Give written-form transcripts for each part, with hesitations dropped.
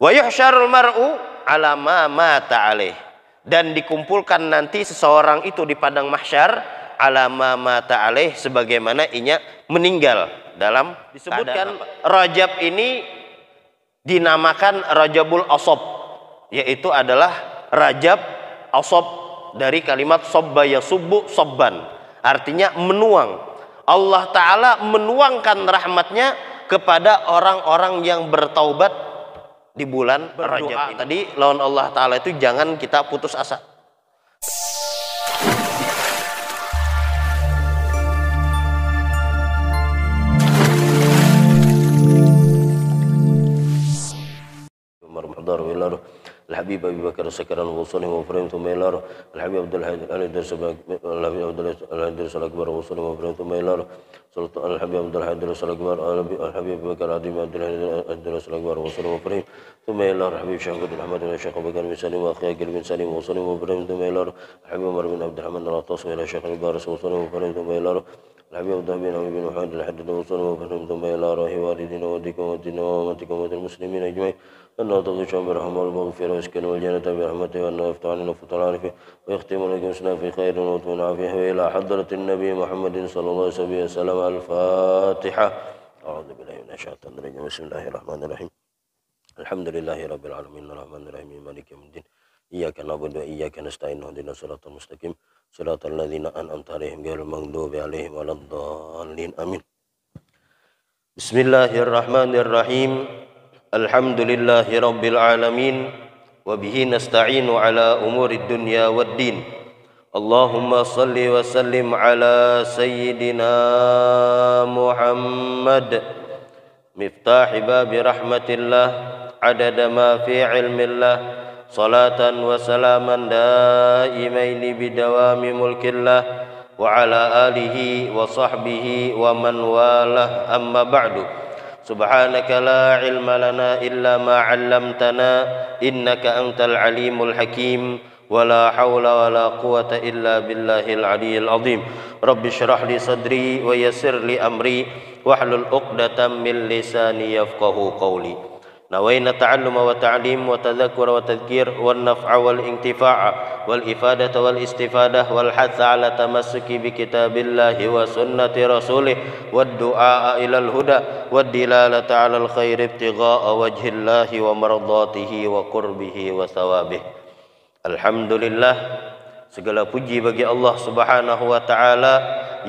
Wa yuhsyarul mar'u ala ma mata alaih. Dan dikumpulkan nanti seseorang itu di padang mahsyar ala ma mata alaih, sebagaimana inya meninggal dalam. Disebutkan Rajab ini dinamakan Rajabul Asab, yaitu adalah Rajab Asab dari kalimat sabba yasubbu sabban, artinya menuang. Allah Ta'ala menuangkan rahmatnya kepada orang-orang yang bertaubat di bulan Rajab ini. Tadi lawan Allah Ta'ala itu jangan kita putus asa. الحبيب أبي بكر سكرا وصوله وفرهم ثم يلاره الحبيب عبد الحميد الدرس الأكبر وصوله وفرهم ثم يلاره الحبيب عبد الحميد الدرس الأكبر الحبيب بكر عظيم عبد الدرس الأكبر وصوله وفرهم ثم يلاره الحبيب شيخ عبد الحميد الشيخ بكر بن سليم وأخي أكل بن سليم وصوله وفرهم ثم يلاره الحبيب عمر بن عبد الرحمن العطاس إلى الشيخ البارس وصوله وفرهم ثم يلاره الحبيب عبد الحميد بن محمد الحدد وصوله وفرهم ثم يلاره والدينا وديكم ودينا وأمتكم وللمسلمين أجمعين أنه تغشوا برحمه المغفرة ويسكنوا الجنة برحمته وأنه يفتح علينا فتح العارفين ويختم لكم سنة في خير وطول عافية وإلى حضرة النبي محمد صلى الله عليه وسلم. الفاتحة. أعوذ بالله من الشيطان الرجيم. بسم الله الرحمن الرحيم. الحمد لله رب العالمين الرحمن الرحيم مالك يوم الدين إياك نعبد وإياك نستعين اهدنا الصراط المستقيم صراط الذين أنعمت عليهم غير المغضوب عليهم ولا الضالين آمين. بسم الله الرحمن الرحيم. الحمد لله رب العالمين وبه نستعين على أمور الدنيا والدين. اللهم صل وسلم على سيدنا محمد مفتاح باب رحمة الله عدد ما في علم الله صلاة وسلاما دائمين بدوام ملك الله وعلى آله وصحبه ومن والاه. أما بعد. سبحانك لا علم لنا إلا ما علمتنا إنك أنت العليم الحكيم ولا حول ولا قوة إلا بالله العلي العظيم. رب اشرح لي صدري ويسر لي أمري واحلل عقدة من لساني يفقه قولي. نوينا التعلم والتعليم والتذكر والتذكير والنفع والانتفاع والإفادة والاستفادة والحث على تمسك بكتاب الله وسنة رسوله والدعاء إلى الهدى والدلالة على الخير ابتغاء وجه الله ومرضاته وقربه وثوابه. Alhamdulillah, segala puji bagi Allah Subhanahu wa taala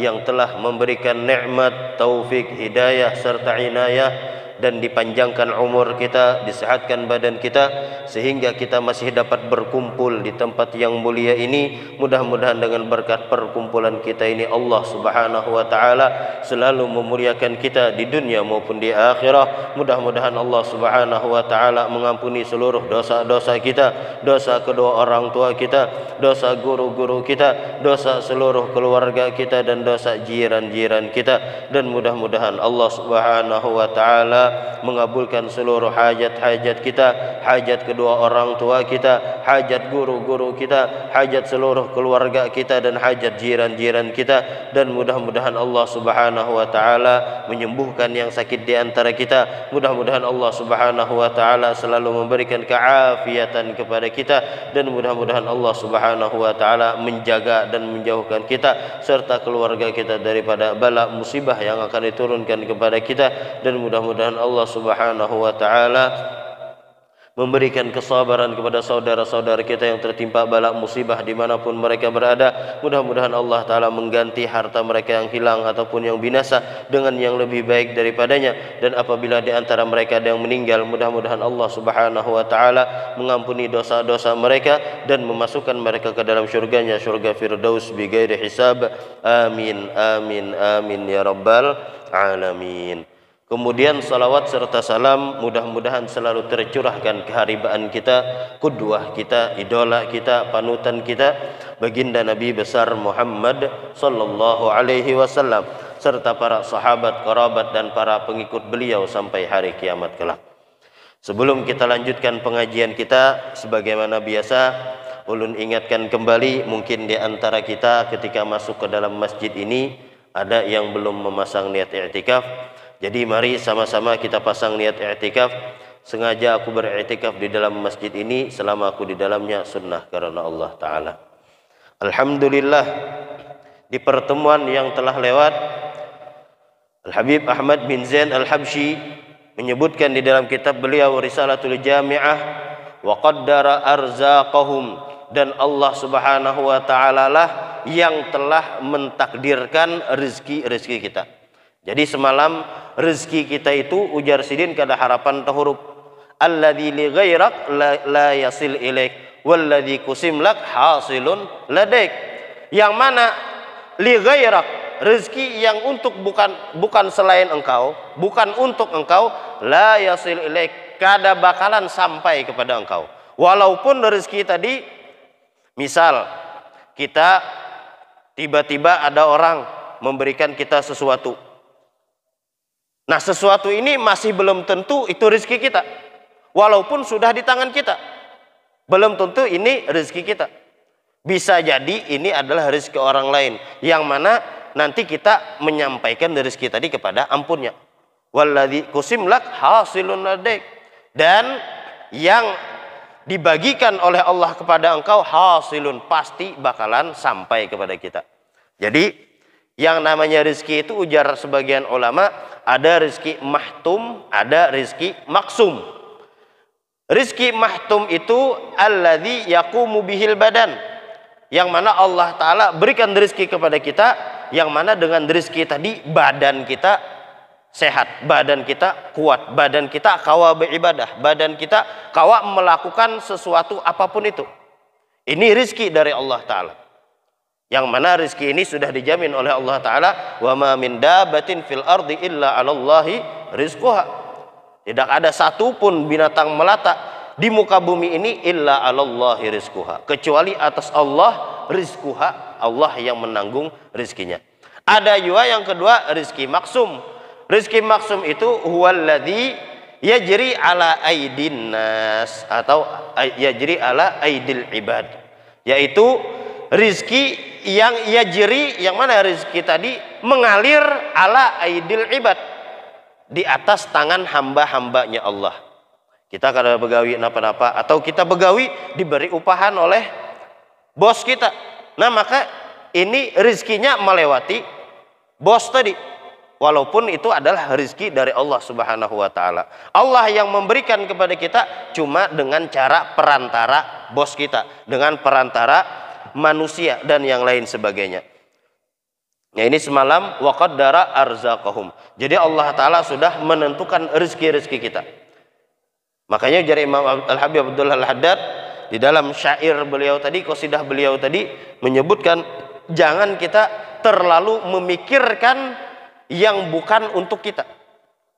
yang telah memberikan nikmat, taufik, hidayah serta inayah dan dipanjangkan umur kita, disehatkan badan kita sehingga kita masih dapat berkumpul di tempat yang mulia ini. Mudah-mudahan dengan berkat perkumpulan kita ini Allah Subhanahu wa taala selalu memuliakan kita di dunia maupun di akhirat. Mudah-mudahan Allah Subhanahu wa taala mengampuni seluruh dosa-dosa kita, dosa kedua orang tua kita, dosa guru-guru kita, dosa seluruh keluarga kita dan dosa jiran-jiran kita. Dan mudah-mudahan Allah Subhanahu wa taala mengabulkan seluruh hajat-hajat kita, hajat kedua orang tua kita, hajat guru-guru kita, hajat seluruh keluarga kita dan hajat jiran-jiran kita. Dan mudah-mudahan Allah Subhanahu wa taala menyembuhkan yang sakit di antara kita. Mudah-mudahan Allah Subhanahu wa taala selalu memberikan keafiatan kepada kita dan mudah-mudahan Allah Subhanahu wa taala menjaga dan menjauhkan kita serta keluarga kita daripada bala musibah yang akan diturunkan kepada kita. Dan mudah-mudahan Allah Subhanahu wa taala memberikan kesabaran kepada saudara-saudara kita yang tertimpa bala musibah dimanapun mereka berada. Mudah-mudahan Allah Ta'ala mengganti harta mereka yang hilang ataupun yang binasa dengan yang lebih baik daripadanya. Dan apabila di antara mereka ada yang meninggal, mudah-mudahan Allah Subhanahu wa taala mengampuni dosa-dosa mereka dan memasukkan mereka ke dalam syurganya, syurga Firdaus bighairi hisab. Amin amin amin ya rabbal alamin. Kemudian salawat serta salam mudah-mudahan selalu tercurahkan keharibaan kita, qudwah kita, idola kita, panutan kita, baginda Nabi besar Muhammad sallallahu alaihi wasallam serta para sahabat, kerabat dan para pengikut beliau sampai hari kiamat kelak. Sebelum kita lanjutkan pengajian kita sebagaimana biasa, ulun ingatkan kembali, mungkin di antara kita ketika masuk ke dalam masjid ini ada yang belum memasang niat i'tikaf. Jadi mari sama-sama kita pasang niat i'tikaf. sengaja aku beriktikaf di dalam masjid ini selama aku di dalamnya sunnah karena Allah Ta'ala. Alhamdulillah, di pertemuan yang telah lewat, Al-Habib Ahmad bin Zain Al-Habsyi menyebutkan di dalam kitab beliau Risalatul Jami'ah, wa qaddara arzaqahum, dan Allah Subhanahu wa Ta'ala lah yang telah mentakdirkan rezeki kita. Jadi semalam rezeki kita itu ujar sidin kada harapan tahuruf, alladzi li ghairak la yasil ilaik walladzi kusim lak hasilun ladaik. Yang mana li ghairak, rezeki yang untuk bukan selain engkau, bukan untuk engkau, la yasil ilaik, kada bakalan sampai kepada engkau. Walaupun rezeki tadi, misal kita tiba-tiba ada orang memberikan kita sesuatu. Nah, sesuatu ini masih belum tentu itu rezeki kita. Walaupun sudah di tangan kita, belum tentu ini rezeki kita. Bisa jadi ini adalah rezeki orang lain, yang mana nanti kita menyampaikan rezeki tadi kepada ampunnya. Walladzi kusim lak hasilun ladaik, dan yang dibagikan oleh Allah kepada engkau hasilun, pasti bakalan sampai kepada kita. Jadi yang namanya rezeki itu ujar sebagian ulama, ada rezeki mahtum, ada rezeki maksum. Rezeki mahtum itu alladzi yaqumu bihil badan, yang mana Allah Ta'ala berikan rezeki kepada kita, yang mana dengan rezeki tadi badan kita sehat, badan kita kuat, badan kita kawa beribadah, badan kita kawa melakukan sesuatu apapun itu. Ini rezeki dari Allah Ta'ala, yang mana rezeki ini sudah dijamin oleh Allah Ta'ala, wa ma min dabatin fil ardi illa 'alallahi rizquha. Tidak ada satupun binatang melata di muka bumi ini illa 'alallahi rizquha, kecuali atas Allah rizquha, Allah yang menanggung rezekinya. Ada juga yang kedua, rezeki maksum. Rezeki maksum itu huwallazi yajri ala aidin nas, atau yajri ala aidil ibad, yaitu rizki yang yajri, yang mana rizki tadi mengalir ala aidil ibad, di atas tangan hamba-hambanya Allah. Kita kada begawi napa-napa, atau kita begawi diberi upahan oleh bos kita. Nah, maka ini rizkinya melewati bos tadi, walaupun itu adalah rizki dari Allah Subhanahu wa Ta'ala. Allah yang memberikan kepada kita cuma dengan cara perantara bos kita, dengan perantara manusia dan yang lain sebagainya. Nah, ini semalam wa qaddara arzaqahum. Jadi Allah Ta'ala sudah menentukan rezeki-rezeki kita. Makanya dari Imam Al-Habib Abdullah Al-Haddad di dalam syair beliau tadi, qasidah beliau tadi menyebutkan, jangan kita terlalu memikirkan yang bukan untuk kita.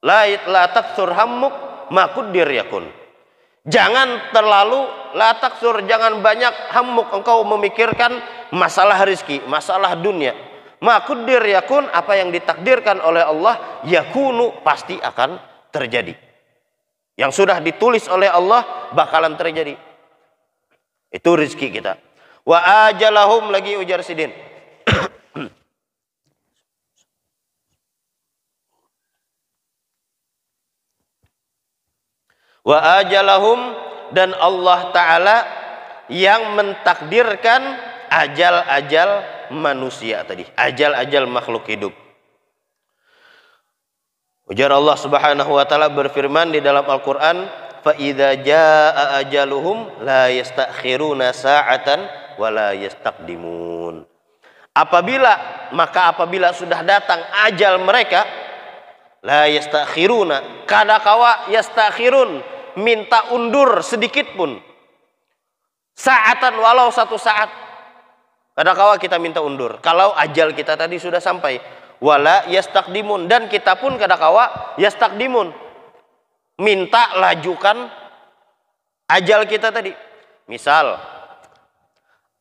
La taktsur hammuk ma quddir yakun. Jangan terlalu la taksur, jangan banyak hammuk engkau memikirkan masalah rezeki, masalah dunia. Ma quddir yakun, apa yang ditakdirkan oleh Allah yakunu, pasti akan terjadi. Yang sudah ditulis oleh Allah bakalan terjadi. Itu rezeki kita. Wa ajalahum, lagi ujar sidin. Wa ajalahum, dan Allah Ta'ala yang mentakdirkan ajal-ajal manusia tadi, ajal-ajal makhluk hidup. Ujar Allah Subhanahu wa Ta'ala berfirman di dalam Al-Quran, fa idza jaa ajaluhum la yastakhiruna sa'atan wa la yastaqdimun. Apabila sudah datang ajal mereka, la yastakhiruna, kada kawa yastakhirun, minta undur sedikit pun, sa'atan, walau satu saat, kada kawa kita minta undur kalau ajal kita tadi sudah sampai. Wala yastaqdimun, dan kita pun kada kawa yastaqdimun, minta lajukan ajal kita tadi. Misal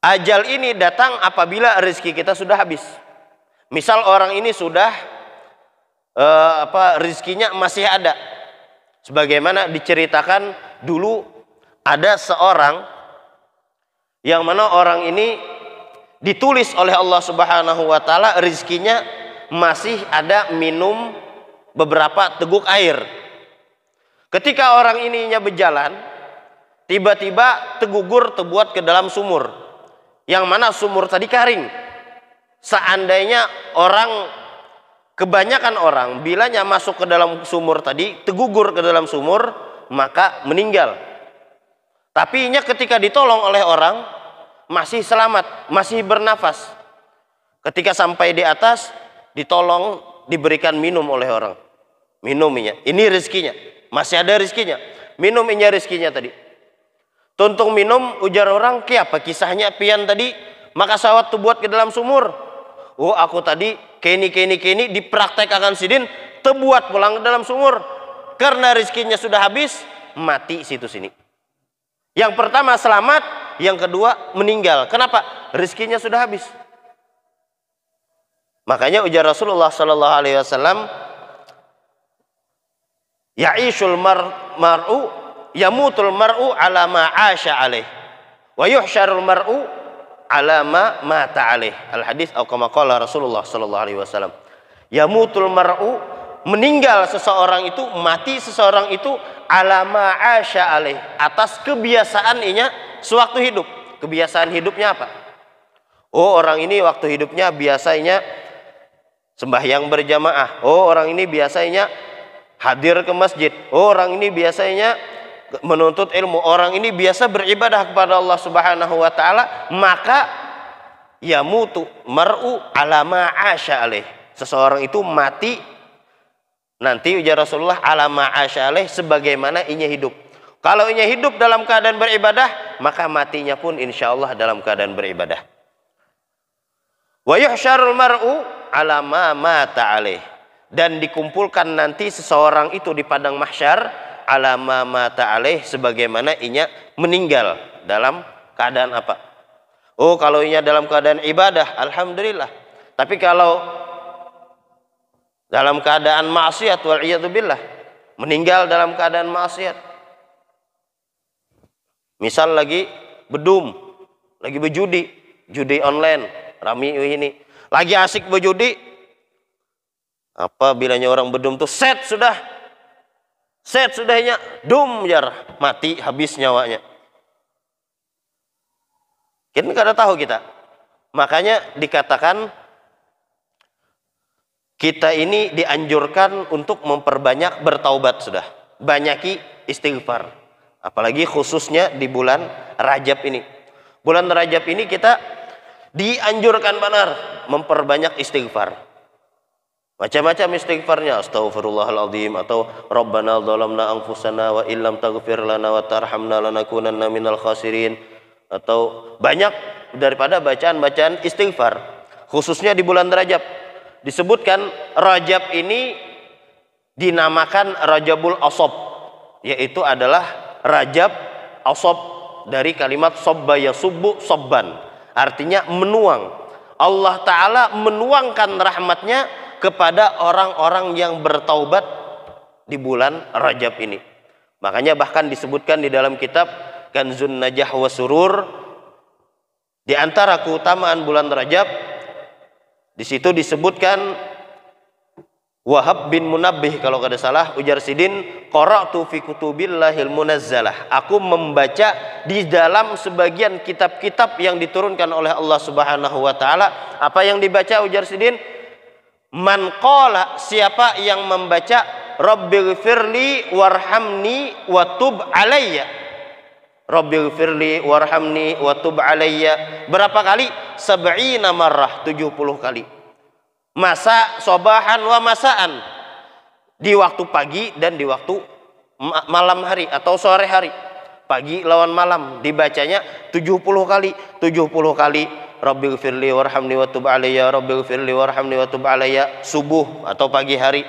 ajal ini datang apabila rezeki kita sudah habis. Misal orang ini sudah rezekinya masih ada, sebagaimana diceritakan dulu ada seorang yang mana orang ini ditulis oleh Allah Subhanahu wa Ta'ala rezekinya masih ada minum beberapa teguk air. Ketika orang ininya berjalan, tiba-tiba tegugur terbuat ke dalam sumur. Yang mana sumur tadi kering. Seandainya kebanyakan orang bilanya masuk ke dalam sumur tadi, tegugur ke dalam sumur, maka meninggal. Tapi inya ketika ditolong oleh orang, masih selamat, masih bernafas. Ketika sampai di atas, ditolong, diberikan minum oleh orang. Minumnya, ini rezekinya. Masih ada rezekinya. Minum inya rezekinya tadi. Tuntung minum, ujar orang, apa kisahnya pian tadi? Maka sawat tu buat ke dalam sumur. Oh, aku tadi kini dipraktek akan sidin, terbuat pulang ke dalam sumur. Karena rezekinya sudah habis, mati situ sini. Yang pertama selamat, yang kedua meninggal. Kenapa? Rezekinya sudah habis. Makanya ujar Rasulullah sallallahu alaihi wasallam, ya'ishul mar'u yamutul mar'u ala ma 'asha alaih wa yuhsyarul mar'u ala ma mata alaih. Al hadis atau kama qala Rasulullah sallallahu alaihi wasallam. Yamutul mar'u, meninggal seseorang itu, mati seseorang itu ala ma 'asha alaih, atas kebiasaan inya sewaktu hidup. Kebiasaan hidupnya apa? Oh, orang ini waktu hidupnya biasanya sembahyang berjamaah. Oh, orang ini biasanya hadir ke masjid. Oh, orang ini biasanya menuntut ilmu. Orang ini biasa beribadah kepada Allah Subhanahu wa taala. Maka yamutu mar'u ala ma 'asha alaih. Seseorang itu mati nanti ujar Rasulullah ala ma 'asha alaih, sebagaimana inya hidup. Kalau inya hidup dalam keadaan beribadah, maka matinya pun insyaallah dalam keadaan beribadah. Wa yuhsyarul mar'u ala ma mata alaih, dan dikumpulkan nanti seseorang itu di padang mahsyar ala ma mata alaih, sebagaimana inya meninggal dalam keadaan apa? Oh, kalau inya dalam keadaan ibadah, alhamdulillah. Tapi kalau dalam keadaan maksiat, wal iyadu billah, meninggal dalam keadaan maksiat. Misal lagi bedum, lagi berjudi, judi online, rami ini, lagi asik berjudi, apa bilanya orang bedum tuh set sudahnya dum jar, mati habis nyawanya. Kita nggak ada tahu kita. Makanya dikatakan kita ini dianjurkan untuk memperbanyak bertaubat sudah. Banyaki istighfar. Apalagi khususnya di bulan Rajab ini. Bulan Rajab ini kita dianjurkan benar memperbanyak istighfar. Macam-macam istighfarnya, astaghfirullahaladzim, atau Rabbana dhalamna anfusana wa illam taghfir lana wa tarhamna lanakunanna minal khasirin, atau banyak daripada bacaan-bacaan istighfar. Khususnya di bulan Rajab. Disebutkan Rajab ini dinamakan Rajabul Asab, yaitu adalah Rajab Asab dari kalimat sabba yasubbu sabban, artinya menuang. Allah Ta'ala menuangkan rahmatnya kepada orang-orang yang bertaubat di bulan Rajab ini. Makanya bahkan disebutkan di dalam kitab Kanzun Najah wa Surur, di antara keutamaan bulan Rajab, di situ disebutkan Wahab bin Munabbih kalau kada salah, ujar sidin, qara'tu fi kutubillahil munazzalah, aku membaca di dalam sebagian kitab-kitab yang diturunkan oleh Allah Subhanahu wa taala. Apa yang dibaca ujar sidin? Man qala, siapa yang membaca Rabbighfirli warhamni wa tub alayya. Rabbighfirli warhamni wa tub alayya. Berapa kali? 70 marrah, 70 kali. Masa sobahan wa masaan, di waktu pagi dan di waktu malam hari atau sore hari. Pagi lawan malam dibacanya 70 kali. 70 kali Rabbighfirli warhamni wa tub alayya, Rabbighfirli warhamni wa tub alayya, subuh atau pagi hari.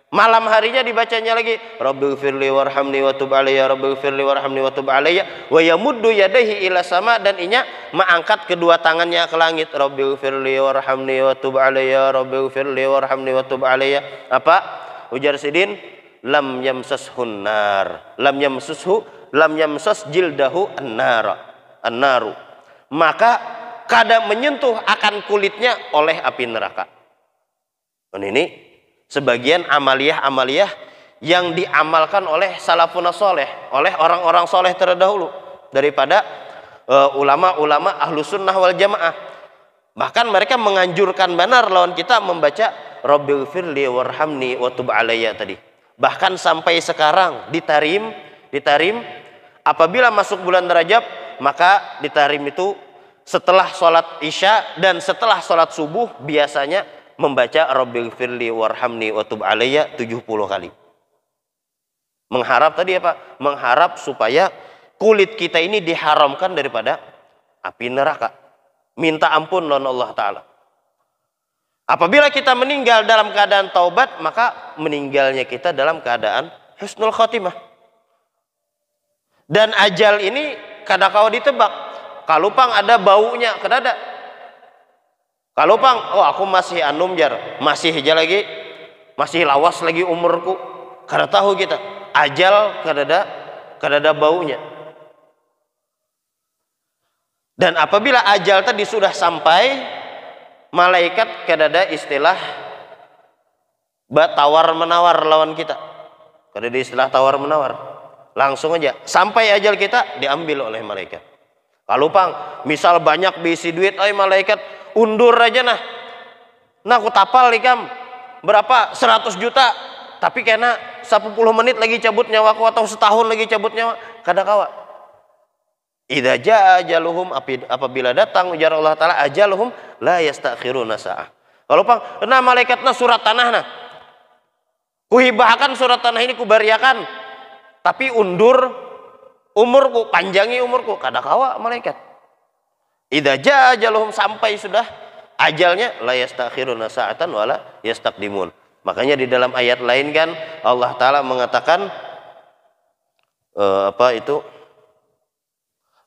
Malam harinya dibacanya lagi Rabbighfirli warhamni wa tub alayya, Rabbighfirli warhamni wa tub alayya, wa yamuddu yadayhi ila sama, dan inya mengangkat kedua tangannya ke langit. Rabbighfirli warhamni wa tub alayya, Rabbighfirli warhamni wa tub alayya. Apa? Ujar sidin, lam yamsashun nar, lam yamsas jildahu an-naru, maka kada menyentuh akan kulitnya oleh api neraka. Dan ini sebagian amaliyah-amaliyah yang diamalkan oleh salafun soleh, oleh orang-orang soleh terdahulu daripada ulama-ulama ahlu sunnah wal jamaah. Bahkan mereka menganjurkan benar lawan kita membaca Rabbighfirli warhamni wa tub alayya tadi. Bahkan sampai sekarang ditarim apabila masuk bulan Rajab, maka ditarim itu setelah sholat isya dan setelah sholat subuh biasanya membaca Rabbighfirli warhamni wa tub alayya 70 kali. Mengharap tadi apa? Mengharap supaya kulit kita ini diharamkan daripada api neraka. Minta ampun lawan Allah Ta'ala. Apabila kita meninggal dalam keadaan taubat, maka meninggalnya kita dalam keadaan husnul khotimah. Dan ajal ini kadang-kala ditebak. Kalupang ada baunya, kadada. Kalupang, oh aku masih anum jar, masih hija lagi, masih lawas lagi umurku. Kada tahu kita, ajal kadada baunya. Dan apabila ajal tadi sudah sampai, malaikat kadada istilah tawar menawar lawan kita. Kadada istilah tawar menawar. Langsung aja sampai ajal kita diambil oleh malaikat. Kalau pang, misal banyak bisi duit, oi malaikat undur aja nah. Nah aku tapal ikam berapa 100 juta, tapi kena 10 menit lagi cabut nyawaku atau setahun lagi cabut nyawa, kada kawa. Idza jaa ajaluhum, apabila datang ujar Allah Ta'ala ajaluhum la yastakhiruna sa'ah. Kalau pang, nah malaikatna surat tanah nah. Kuhibahkan surat tanah ini kubariakan. Tapi undur umurku, panjangi umurku, kada kawa malaikat. Idza jaa ajaluhum, sampai sudah ajalnya la yastakhiruna sa'atan wala yastaqdimun. Makanya di dalam ayat lain kan Allah Ta'ala mengatakan apa itu?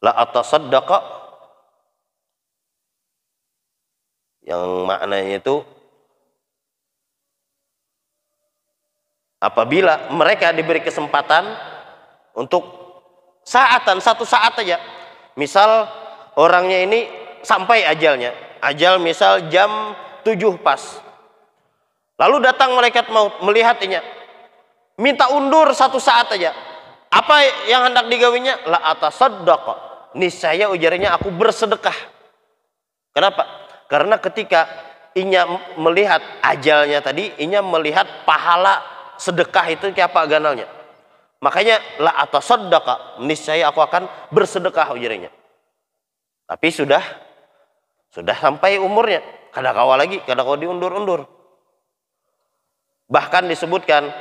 La atasaddaqa, yang maknanya itu apabila mereka diberi kesempatan untuk satu saat aja, misal orangnya ini sampai ajalnya, ajal misal jam 7 pas, lalu datang malaikat maut melihatnya, minta undur 1 saat aja, apa yang hendak digawinya? La atasaddaqa, niscaya ujarnya aku bersedekah. Kenapa? Karena ketika inya melihat ajalnya tadi, inya melihat pahala sedekah itu kayak apa ganalnya. Makanya la atasaddaqa, niscaya aku akan bersedekah ujarnya. Tapi sudah sampai umurnya, kada kawa lagi, kada kawa diundur-undur. Bahkan disebutkan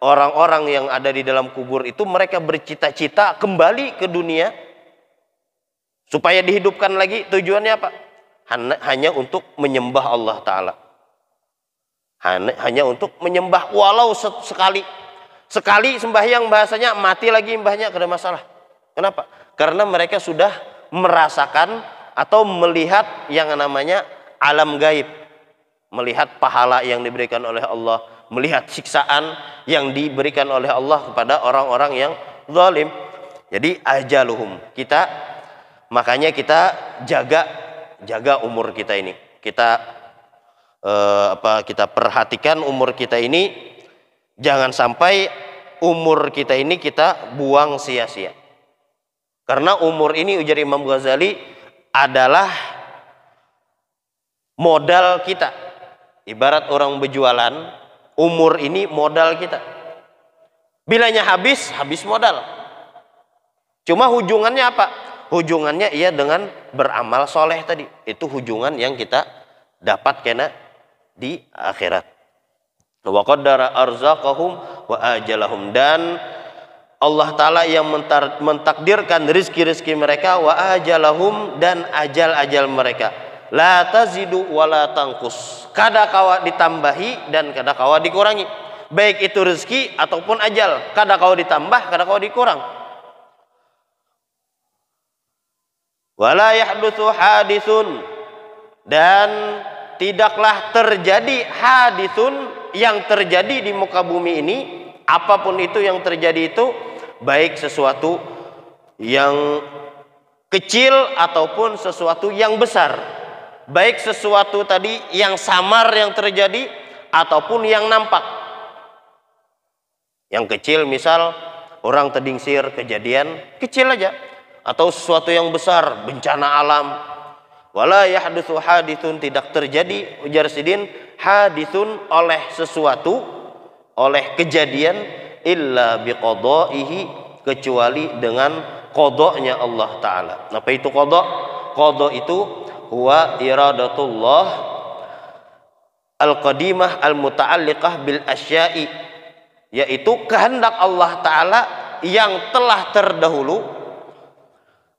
orang-orang yang ada di dalam kubur itu mereka bercita-cita kembali ke dunia supaya dihidupkan lagi. Tujuannya apa? Hanya untuk menyembah Allah Ta'ala. Hanya untuk menyembah, walau sekali sembahyang, bahasanya mati lagi mbahnya, kada masalah. Kenapa? Karena mereka sudah merasakan atau melihat yang namanya alam gaib, melihat pahala yang diberikan oleh Allah, melihat siksaan yang diberikan oleh Allah kepada orang-orang yang zalim. Jadi ajaluhum, makanya kita jaga umur kita ini. Kita perhatikan umur kita ini, jangan sampai umur kita ini kita buang sia-sia. Karena umur ini ujar Imam Ghazali adalah modal kita. Ibarat orang berjualan, umur ini modal kita. Bilanya habis modal. Cuma hujungannya apa? Hujungannya ia dengan beramal soleh tadi. Itu hujungan yang kita dapat kena di akhirat. Wa qaddara arzaqahum wa ajalahum, dan Allah Ta'ala yang mentakdirkan rizki-rizki mereka, wa ajalahum, dan ajal-ajal mereka. La tazidu wa la tangkus, kada kawa ditambahi dan kada kawa dikurangi. Baik itu rezeki ataupun ajal, kada kawa ditambah, kada kawa dikurang. Wala yahdutsu haditsun, dan tidaklah terjadi haditsun, yang terjadi di muka bumi ini, apapun itu yang terjadi itu, baik sesuatu yang kecil ataupun sesuatu yang besar, baik sesuatu tadi yang samar yang terjadi ataupun yang nampak. Yang kecil misal orang terdingsir kejadian kecil aja, atau sesuatu yang besar, bencana alam. Wala yahdutsu haditsun, tidak terjadi, ujar Sidin, haditsun oleh sesuatu, oleh kejadian, illa biqadaihi, kecuali dengan qadanya Allah Ta'ala. Apa itu qada? Qada itu huwa iradatullah al-qadimah al-muta'alliqah bil asya'i, yaitu kehendak Allah Ta'ala yang telah terdahulu,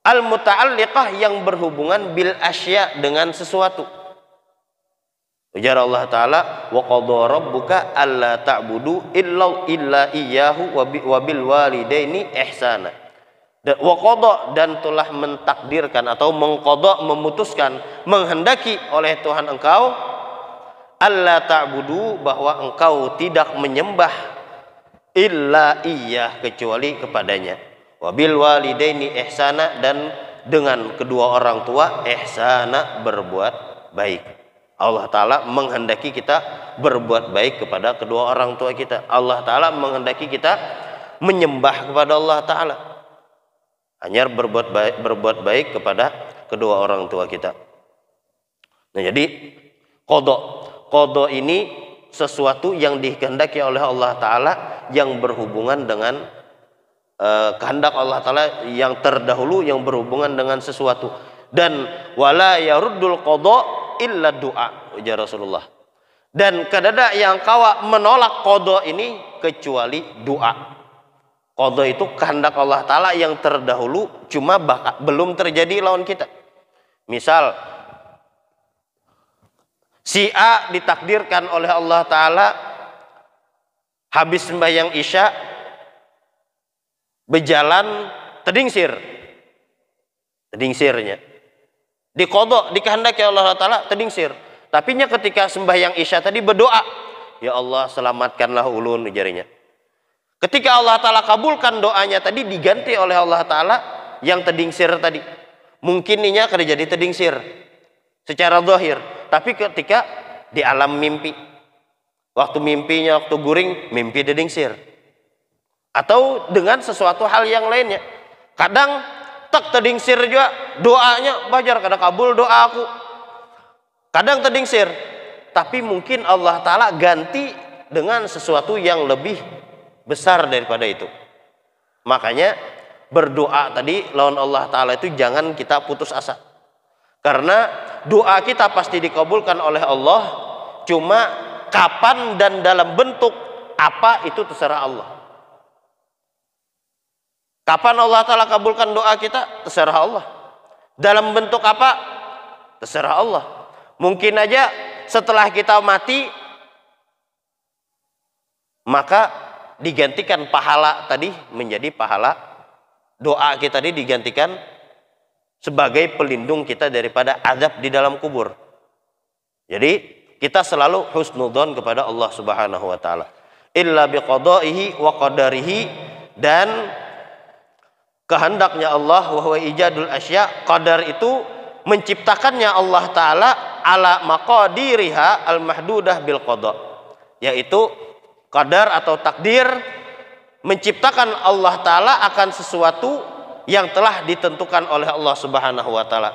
al-muta'alliqah yang berhubungan bil asya, dengan sesuatu. Ujar Allah Ta'ala, wa qadha rabbuka alla ta'budu illa iyyahu wa bil walidaini ihsana. Wa qadha, dan telah mentakdirkan atau mengqadha, memutuskan, menghendaki oleh Tuhan engkau, alla ta'budu, bahwa engkau tidak menyembah, illa iyyah, kecuali kepadanya. Wabil walidaini ihsana, dan dengan kedua orang tua ihsana, berbuat baik. Allah Ta'ala menghendaki kita berbuat baik kepada kedua orang tua kita. Allah Ta'ala menghendaki kita menyembah kepada Allah Ta'ala, hanya berbuat baik kepada kedua orang tua kita. Nah, jadi qada ini sesuatu yang dikehendaki oleh Allah Ta'ala, yang berhubungan dengan kehendak Allah Ta'ala yang terdahulu, yang berhubungan dengan sesuatu. Dan wala yaruddul qada illa doa, ujar Rasulullah. Dan kadada yang kawa menolak qada ini kecuali doa. Qada itu kehendak Allah Ta'ala yang terdahulu, cuma belum terjadi lawan kita. Misal si A ditakdirkan oleh Allah Ta'ala habis sembahyang isya berjalan terdingsirnya diqadha, dikehendaki Allah Ta'ala terdingsir. Tapi ketika sembahyang isya tadi berdoa, ya Allah selamatkanlah ulun, jarinya. Ketika Allah Ta'ala kabulkan doanya tadi, diganti oleh Allah Ta'ala yang terdingsir tadi. Mungkin inya kada jadi terdingsir secara zahir, tapi ketika di alam mimpi, waktu mimpinya, waktu guring, mimpi terdingsir. Atau dengan sesuatu hal yang lainnya. Kadang tak terdingsir juga doanya, bajar kada kabul doa aku. Kadang terdingsir, tapi mungkin Allah Ta'ala ganti dengan sesuatu yang lebih besar daripada itu. Makanya berdoa tadi lawan Allah Ta'ala itu jangan kita putus asa. Karena doa kita pasti dikabulkan oleh Allah, cuma kapan dan dalam bentuk apa itu terserah Allah. Kapan Allah Ta'ala kabulkan doa kita, terserah Allah. Dalam bentuk apa, terserah Allah. Mungkin aja setelah kita mati, maka digantikan pahala tadi menjadi pahala doa kita tadi, digantikan sebagai pelindung kita daripada azab di dalam kubur. Jadi kita selalu husnudzon kepada Allah Subhanahu wa Ta'ala. Illa biqadaihi wa qadarihi, dan kehendaknya Allah, wa huwa ijadul asya, qadar itu menciptakannya Allah Ta'ala ala maqadiriha al-mahdudah bil qada, yaitu qadar atau takdir, menciptakan Allah Ta'ala akan sesuatu yang telah ditentukan oleh Allah Subhanahu wa Ta'ala.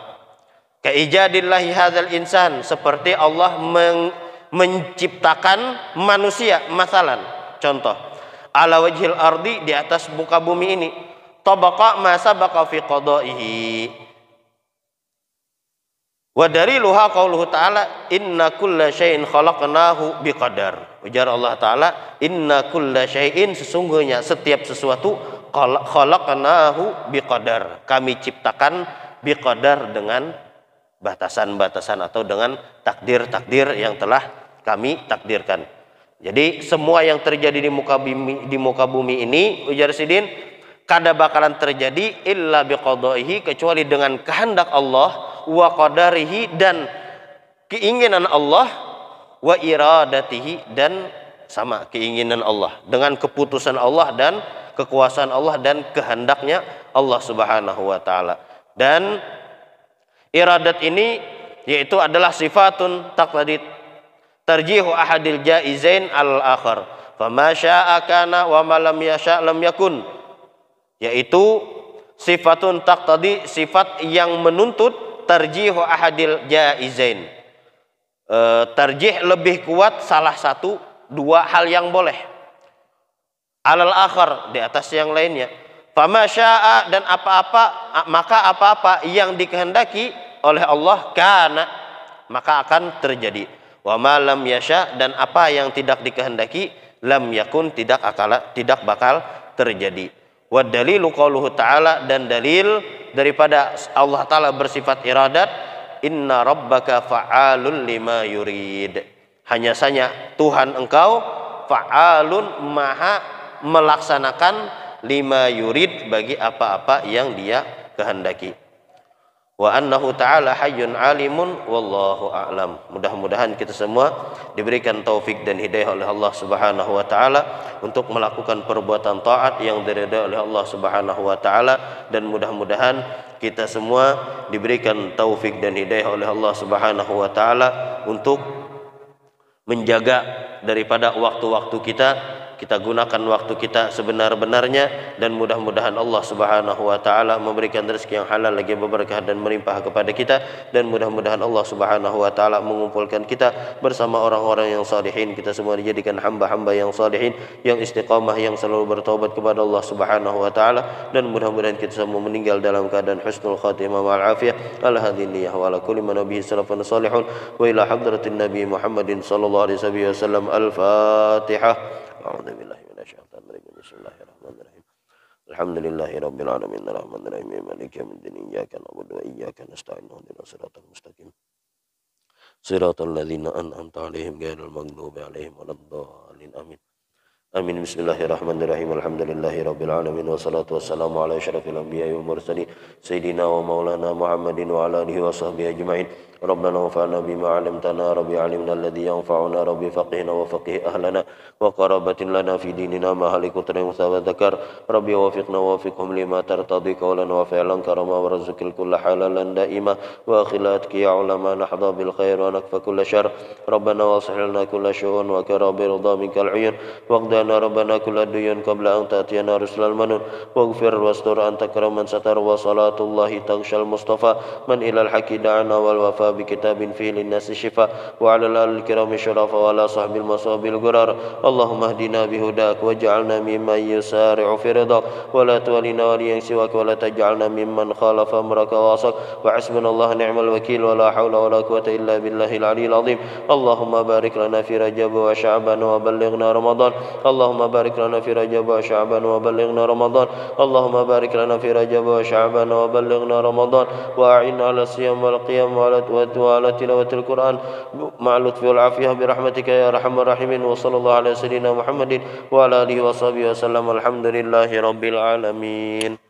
Kaijadillahi hadzal insan, seperti Allah menciptakan manusia, masalan, contoh, ala wajhil ardi, di atas muka bumi ini, tabaqa ma sabaqa fi qada'ihi. Wa daliluha qauluhu ta'ala, inna kulla syai'in khalaqnahu biqadar. Ujar Allah Ta'ala, inna kulla syai'in, sesungguhnya setiap sesuatu, khalaqnahu biqadar, kami ciptakan biqadar, dengan batasan-batasan atau dengan takdir-takdir yang telah kami takdirkan. Jadi semua yang terjadi di muka bumi ini, ujar Sidin, kada bakalan terjadi illa biqadaihi, kecuali dengan kehendak Allah, wa qadarihi, dan keinginan Allah, wa iradatihi, dan sama keinginan Allah, dengan keputusan Allah dan kekuasaan Allah dan kehendaknya Allah Subhanahu wa Ta'ala. Dan iradat ini yaitu adalah sifatun taqlid tarjihu ahadil jaizain al akhar, Fama syaa kana wa ma lam yasha lam yakun. Yaitu sifatun taqtadi, sifat yang menuntut tarjihu ahadil jaizain. Tarjih lebih kuat salah satu dua hal yang boleh. Alal akhar, di atas yang lainnya. Fama syaa, dan maka apa-apa yang dikehendaki oleh Allah kana, maka akan terjadi. Wa ma lam yasha, dan apa yang tidak dikehendaki lam yakun, tidak bakal terjadi. Wa dalilu qauluhu ta'ala, dan dalil daripada Allah Ta'ala bersifat iradat, inna rabbaka fa'alun lima yurid. Hanya saja Tuhan engkau fa'alun, maha melaksanakan lima yurid, bagi apa-apa yang dia kehendaki. Wa annahu ta'ala hayyun alimun wallahu a'lam. Mudah-mudahan kita semua diberikan taufik dan hidayah oleh Allah Subhanahu wa taala untuk melakukan perbuatan taat yang diridhai oleh Allah Subhanahu wa taala, dan mudah-mudahan kita semua diberikan taufik dan hidayah oleh Allah Subhanahu wa taala untuk menjaga daripada waktu-waktu kita gunakan waktu kita sebenar-benarnya, dan mudah-mudahan Allah Subhanahu wa taala memberikan rezeki yang halal lagi berkah dan melimpah kepada kita, dan mudah-mudahan Allah Subhanahu wa taala mengumpulkan kita bersama orang-orang yang salihin. Kita semua dijadikan hamba-hamba yang salihin, yang istiqamah, yang selalu bertaubat kepada Allah Subhanahu wa taala, dan mudah-mudahan kita semua meninggal dalam keadaan husnul khatimah wal afiyah. Alhamdulillah wa ala kulli man nabiyyi salafun salihun wa ila hadratin nabi Muhammadin sallallahu alaihi wasallam. Al-Fatihah. A'udzu billahi minasyaitonir rajim. Bismillahirrahmanirrahim. Alhamdulillahirabbil alamin arrahmanir rahim maliki yaumiddin iyyaka na'budu wa iyyaka nasta'in ihdinas siratal mustaqim siratal ladzina an'amta 'alaihim ghairil maghdubi 'alaihim waladdallin. Amin. Amin. Bismillahirrahmanirrahim. Alhamdulillahirabbil alamin wassalatu wassalamu ala asyrafil anbiya'i wal mursalin sayyidina wa maulana Muhammadin wa ala alihi wa sahbihi ajma'in. ربنا وانفعنا بما علمتنا ربي علمنا الذي ينفعنا ربي فقهنا وفقه أهلنا وقرابة لنا في ديننا ما هلك تريم ذكر ربي وفقنا ووفقهم لما ترتضي قولا وفعلا كرما ورزق الكل حلالا دائما وأخلاتك يا علماء نحظى بالخير ونكفى كل شر ربنا واصلح لنا كل شؤون وكرى برضا منك العيون واقضنا ربنا كل الديون قبل أن تأتينا رسل المنون واغفر واستر أنت كرم من ستر وصلاة الله تغشى المصطفى من إلى الحق دعنا والوفاء بكتاب فيه للناس الشفاء وعلى الآل الكرام الشرفاء وعلى صحب المصاب الغرار. اللهم اهدنا بهداك واجعلنا ممن يسارع في رضاك ولا تولنا وليا سواك ولا تجعلنا ممن خالف أمرك وعصاك وحسبنا الله نعم الوكيل ولا حول ولا قوة إلا بالله العلي العظيم. اللهم بارك لنا في رجب وشعبان وبلغنا رمضان. اللهم بارك لنا في رجب وشعبان وبلغنا رمضان. اللهم بارك لنا في رجب وشعبان وبلغنا رمضان وأعنا على الصيام والقيام وعلى تلاوة القرآن مع اللطف والعافية برحمتك يا أرحم الراحمين. وصلى الله على سيدنا محمد وعلى آله وصحبه وسلم. الحمد لله رب العالمين.